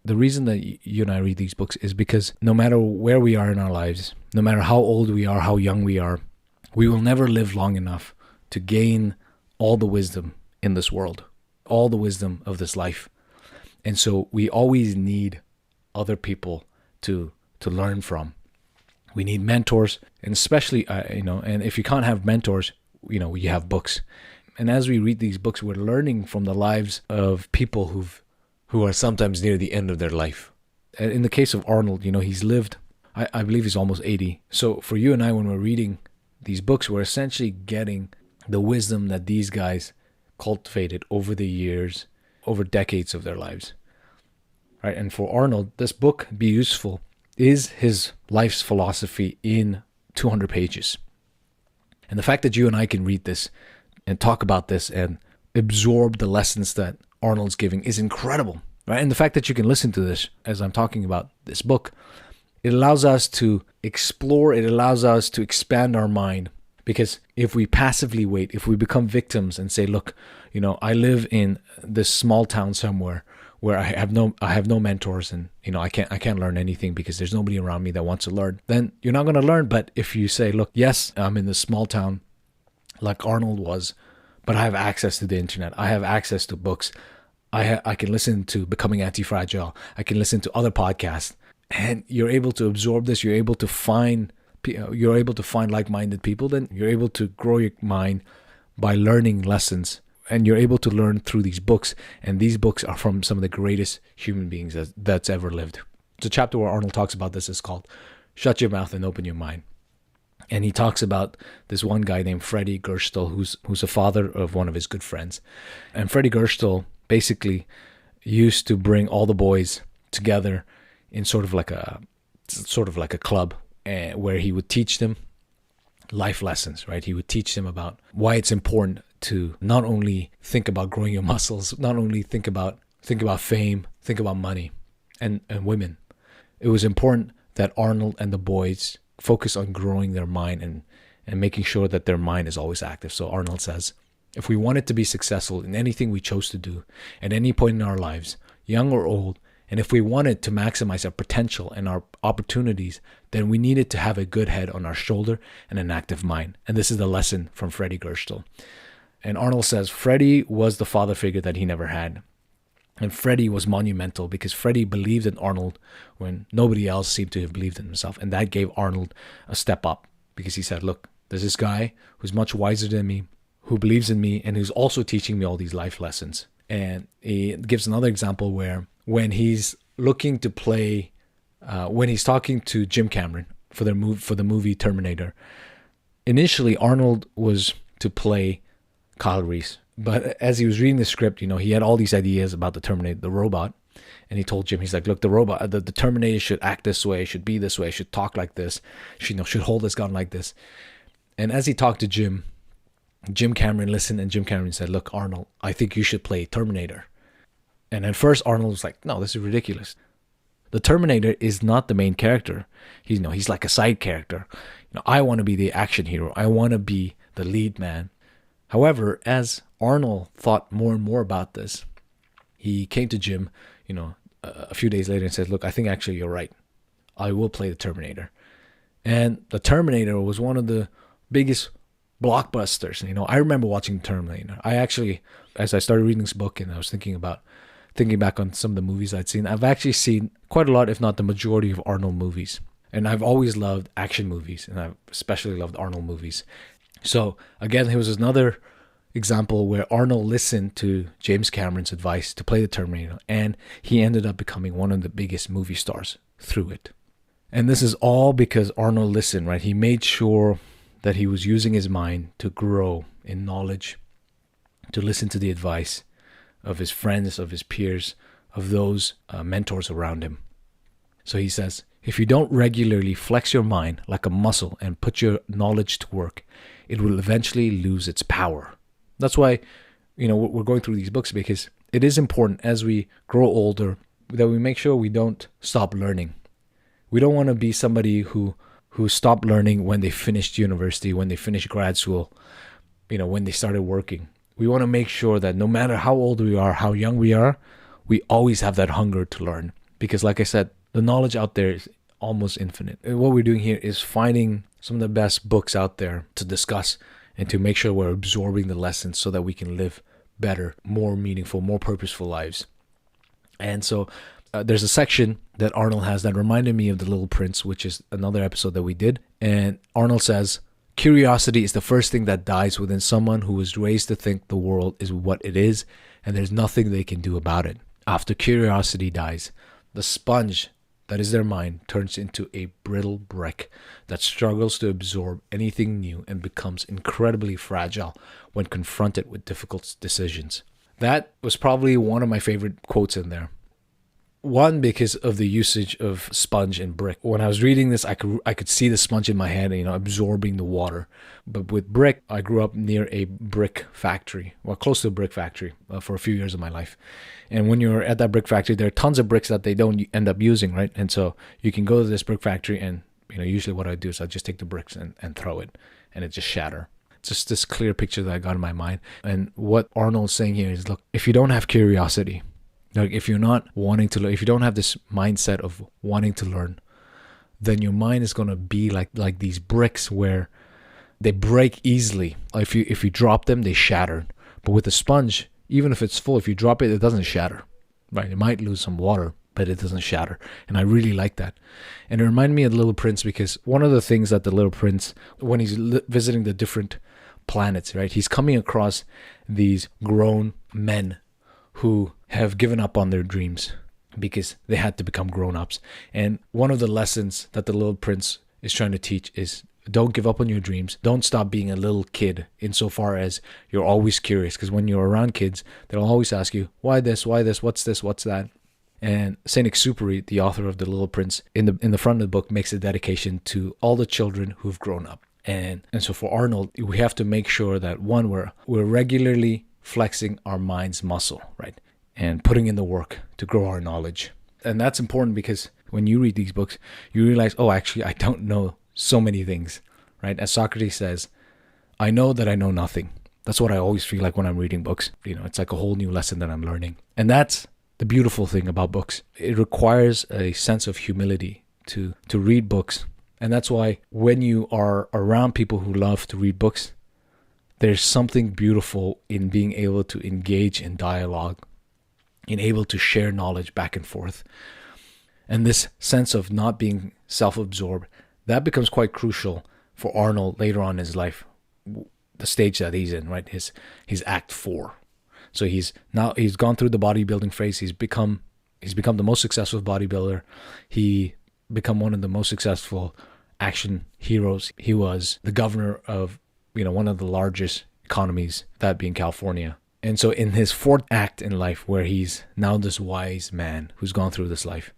The reason that you and I read these books is because no matter where we are in our lives, no matter how old we are, how young we are, we will never live long enough to gain all the wisdom in this world, all the wisdom of this life. And so we always need other people to learn from. We need mentors, and especially, and if you can't have mentors, you have books. And as we read these books, we're learning from the lives of people who are sometimes near the end of their life. In the case of Arnold, he's lived, I believe he's almost 80. So for you and I, when we're reading these books, we're essentially getting the wisdom that these guys cultivated over the years, over decades of their lives. Right? And for Arnold, this book, Be Useful, is his life's philosophy in 200 pages. And the fact that you and I can read this and talk about this and absorb the lessons that Arnold's giving is incredible, right? And the fact that you can listen to this as I'm talking about this book, it allows us to explore, it allows us to expand our mind. Because if we passively wait, if we become victims and say, look, I live in this small town somewhere where I have no mentors, and I can't learn anything because there's nobody around me that wants to learn, then you're not going to learn. But if you say, look, yes, I'm in this small town like Arnold was, but I have access to the internet, I have access to books, I can listen to Becoming Antifragile, I can listen to other podcasts, and you're able to absorb this, you're able to find like-minded people, then you're able to grow your mind by learning lessons, and you're able to learn through these books. And these books are from some of the greatest human beings that's ever lived. The chapter where Arnold talks about this is called Shut Your Mouth and Open Your Mind. And he talks about this one guy named Freddie Gerstel, who's a father of one of his good friends. And Freddie Gerstel basically used to bring all the boys together in sort of like a club, where he would teach them life lessons, right? He would teach them about why it's important to not only think about growing your muscles, not only think about fame, think about money and women. It was important that Arnold and the boys focus on growing their mind and making sure that their mind is always active. So Arnold says, if we wanted to be successful in anything we chose to do at any point in our lives, young or old, and if we wanted to maximize our potential and our opportunities, then we needed to have a good head on our shoulder and an active mind. And this is the lesson from Freddie Gerstel. And Arnold says Freddie was the father figure that he never had. And Freddie was monumental because Freddie believed in Arnold when nobody else seemed to have believed in himself. And that gave Arnold a step up because he said, look, there's this guy who's much wiser than me, who believes in me, and who's also teaching me all these life lessons. And he gives another example where when he's looking to play, when he's talking to Jim Cameron for the movie Terminator, initially Arnold was to play Kyle Reese. But as he was reading the script, he had all these ideas about the Terminator, the robot. And he told Jim, he's like, look, the Terminator should act this way, should be this way, should talk like this, should hold his gun like this. And as he talked to Jim Cameron listened, and Jim Cameron said, look, Arnold, I think you should play Terminator. And at first Arnold was like, no, this is ridiculous. The Terminator is not the main character. He's like a side character. I want to be the action hero. I want to be the lead man. However, as Arnold thought more and more about this, he came to Jim, a few days later and said, look, I think actually you're right. I will play the Terminator. And the Terminator was one of the biggest blockbusters. I remember watching Terminator. I actually, as I started reading this book and I was thinking back on some of the movies I'd seen, I've actually seen quite a lot, if not the majority of Arnold movies. And I've always loved action movies, and I've especially loved Arnold movies. So again, here was another example where Arnold listened to James Cameron's advice to play the Terminator, and he ended up becoming one of the biggest movie stars through it. And this is all because Arnold listened, right? He made sure that he was using his mind to grow in knowledge, to listen to the advice of his friends, of his peers, of those mentors around him. So he says, if you don't regularly flex your mind like a muscle and put your knowledge to work, it will eventually lose its power. That's why, we're going through these books, because it is important as we grow older that we make sure we don't stop learning. We don't want to be somebody who stopped learning when they finished university, when they finished grad school, when they started working. We want to make sure that no matter how old we are, how young we are, we always have that hunger to learn. Because like I said, the knowledge out there is almost infinite. And what we're doing here is finding some of the best books out there to discuss and to make sure we're absorbing the lessons so that we can live better, more meaningful, more purposeful lives. And so there's a section that Arnold has that reminded me of The Little Prince, which is another episode that we did. And Arnold says, curiosity is the first thing that dies within someone who was raised to think the world is what it is and there's nothing they can do about it. After curiosity dies, the sponge that is their mind turns into a brittle brick that struggles to absorb anything new and becomes incredibly fragile when confronted with difficult decisions. That was probably one of my favorite quotes in there. One, because of the usage of sponge and brick. When I was reading this, I could see the sponge in my head, absorbing the water. But with brick, I grew up near a brick factory, close to a brick factory for a few years of my life. And when you're at that brick factory, there are tons of bricks that they don't end up using, right? And so you can go to this brick factory and, usually what I do is I just take the bricks and throw it and it just shatter. It's just this clear picture that I got in my mind. And what Arnold's saying here is, look, if you don't have curiosity, like if you're not wanting to learn, if you don't have this mindset of wanting to learn, then your mind is going to be like these bricks where they break easily. If you drop them, they shatter. But with a sponge, even if it's full, if you drop it, it doesn't shatter, right? It might lose some water, but it doesn't shatter. And I really like that. And it reminded me of The Little Prince, because one of the things that The Little Prince, when he's visiting the different planets, right, he's coming across these grown men who have given up on their dreams because they had to become grown-ups. And one of the lessons that The Little Prince is trying to teach is, don't give up on your dreams. Don't stop being a little kid insofar as you're always curious. Because when you're around kids, they'll always ask you, why this, what's this, what's that? And Saint Exupéry, the author of The Little Prince, in the front of the book makes a dedication to all the children who've grown up. And so for Arnold, we have to make sure that, one, we're regularly flexing our mind's muscle, right? And putting in the work to grow our knowledge. And that's important because when you read these books, you realize, oh, actually, I don't know so many things, right? As Socrates says, I know that I know nothing. That's what I always feel like when I'm reading books. It's like a whole new lesson that I'm learning. And that's the beautiful thing about books. It requires a sense of humility to read books. And that's why when you are around people who love to read books, there's something beautiful in being able to engage in dialogue, in able to share knowledge back and forth. And this sense of not being self-absorbed, that becomes quite crucial for Arnold later on in his life, the stage that he's in, right? His act 4. So he's gone through the bodybuilding phase. He's become the most successful bodybuilder. He become one of the most successful action heroes. He was the governor of one of the largest economies, that being California. And so in his fourth act in life, where he's now this wise man who's gone through this life,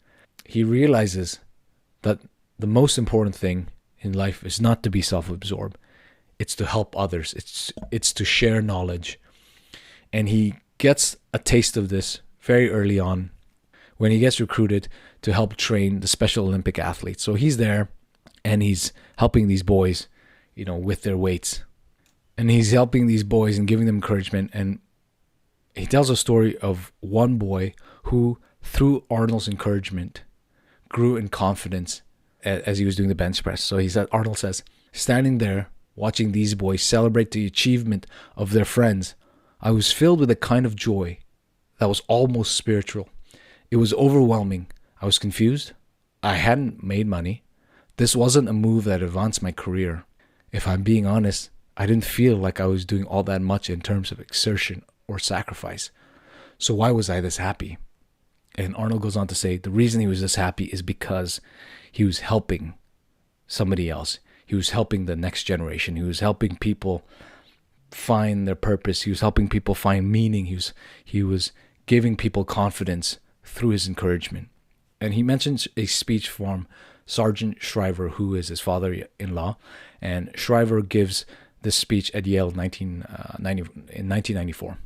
he realizes that the most important thing in life is not to be self-absorbed. It's to help others. It's to share knowledge. And he gets a taste of this very early on when he gets recruited to help train the Special Olympic athletes. So he's there and he's helping these boys, with their weights. And he's helping these boys and giving them encouragement. And he tells a story of one boy who, through Arnold's encouragement, grew in confidence as he was doing the bench press. So Arnold says, standing there, watching these boys celebrate the achievement of their friends, I was filled with a kind of joy that was almost spiritual. It was overwhelming. I was confused. I hadn't made money. This wasn't a move that advanced my career. If I'm being honest, I didn't feel like I was doing all that much in terms of exertion or sacrifice. So why was I this happy? And Arnold goes on to say the reason he was this happy is because he was helping somebody else. He was helping the next generation. He was helping people find their purpose. He was helping people find meaning. He was giving people confidence through his encouragement. And he mentions a speech from Sergeant Shriver, who is his father-in-law. And Shriver gives this speech at Yale in 1994.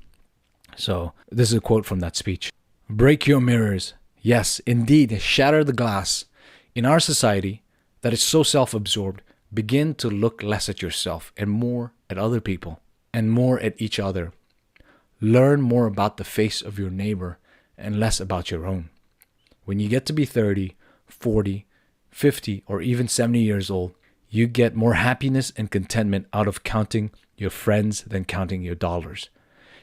So this is a quote from that speech. Break your mirrors. Yes, indeed, shatter the glass. In our society that is so self-absorbed, begin to look less at yourself and more at other people and more at each other. Learn more about the face of your neighbor and less about your own. When you get to be 30, 40, 50, or even 70 years old, you get more happiness and contentment out of counting your friends than counting your dollars.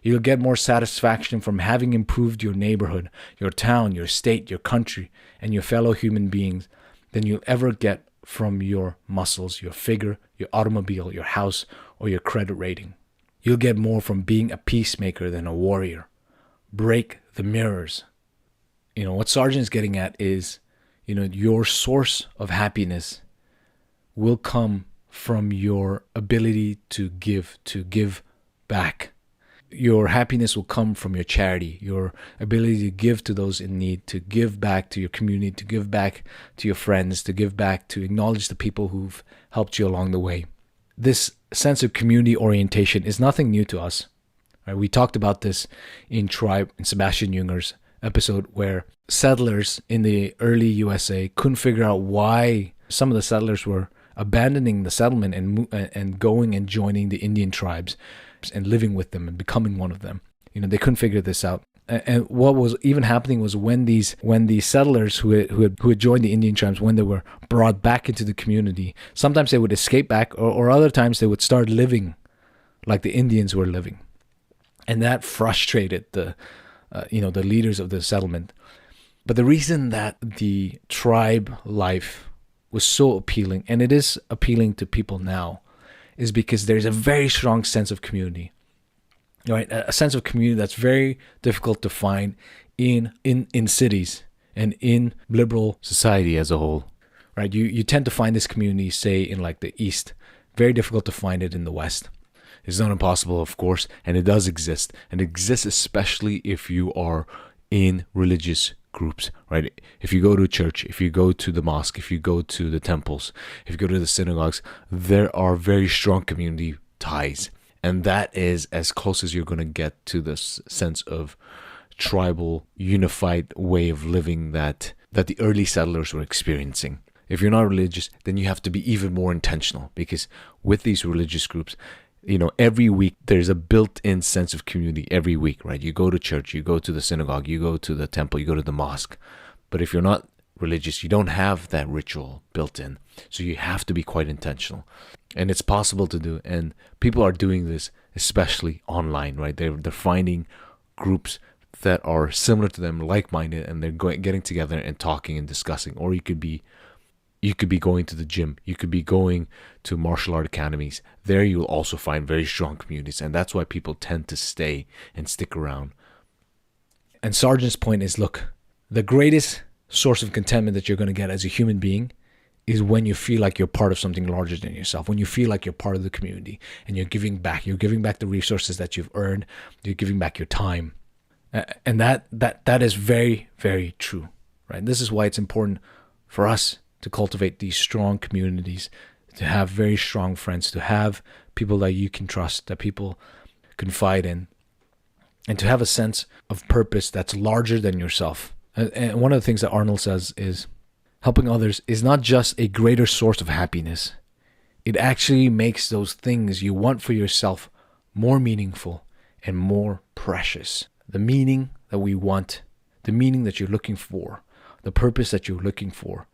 You'll get more satisfaction from having improved your neighborhood, your town, your state, your country, and your fellow human beings than you'll ever get from your muscles, your figure, your automobile, your house, or your credit rating. You'll get more from being a peacemaker than a warrior. Break the mirrors. What Sargent's getting at is, your source of happiness will come from your ability to give back. Your happiness will come from your charity, your ability to give to those in need, to give back to your community, to give back to your friends, to give back, to acknowledge the people who've helped you along the way. This sense of community orientation is nothing new to us. Right? We talked about this in Tribe, in Sebastian Junger's episode, where settlers in the early USA couldn't figure out why some of the settlers were abandoning the settlement and going and joining the Indian tribes and living with them and becoming one of them. They couldn't figure this out. And what was even happening was when these settlers who had joined the Indian tribes, when they were brought back into the community, sometimes they would escape back, or other times they would start living like the Indians were living, and that frustrated the leaders of the settlement. But the reason that the tribe life was so appealing, and it is appealing to people now, is because there's a very strong sense of community. Right, a sense of community that's very difficult to find in cities and in liberal society as a whole. Right, you tend to find this community, say, in like the East. Very difficult to find it in the West. It's not impossible, of course, and it does exist. And it exists especially if you are in religious groups, right? If you go to a church, if you go to the mosque, if you go to the temples, if you go to the synagogues, there are very strong community ties. And that is as close as you're going to get to this sense of tribal, unified way of living that the early settlers were experiencing. If you're not religious, then you have to be even more intentional, because with these religious groups, every week there's a built-in sense of community every week, right? You go to church, you go to the synagogue, you go to the temple, you go to the mosque. But if you're not religious, you don't have that ritual built in. So you have to be quite intentional. And it's possible to do. And people are doing this, especially online, right? They're finding groups that are similar to them, like-minded, and they're getting together and talking and discussing. Or you could be going to the gym. You could be going to martial art academies. There you'll also find very strong communities. And that's why people tend to stay and stick around. And Sargent's point is, look, the greatest source of contentment that you're going to get as a human being is when you feel like you're part of something larger than yourself, when you feel like you're part of the community and you're giving back the resources that you've earned, you're giving back your time. And that is very, very true, right? This is why it's important for us to cultivate these strong communities, to have very strong friends, to have people that you can trust, that people confide in, and to have a sense of purpose that's larger than yourself. And one of the things that Arnold says is, helping others is not just a greater source of happiness. It actually makes those things you want for yourself more meaningful and more precious. The meaning that we want, the meaning that you're looking for, the purpose that you're looking for,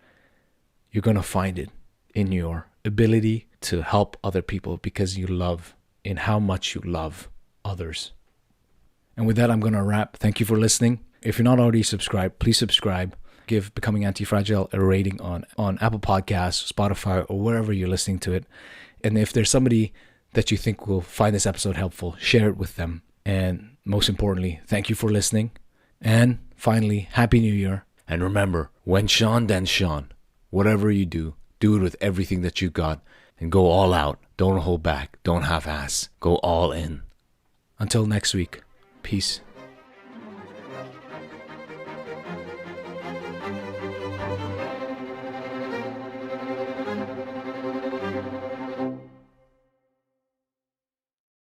you're going to find it in your ability to help other people because you love, in how much you love others. And with that, I'm going to wrap. Thank you for listening. If you're not already subscribed, please subscribe. Give Becoming Antifragile a rating on Apple Podcasts, Spotify, or wherever you're listening to it. And if there's somebody that you think will find this episode helpful, share it with them. And most importantly, thank you for listening. And finally, Happy New Year. And remember, when schon, then schon. Whatever you do it with everything that you got. And go all out. Don't hold back. Don't half-ass. Go all in. Until next week. Peace.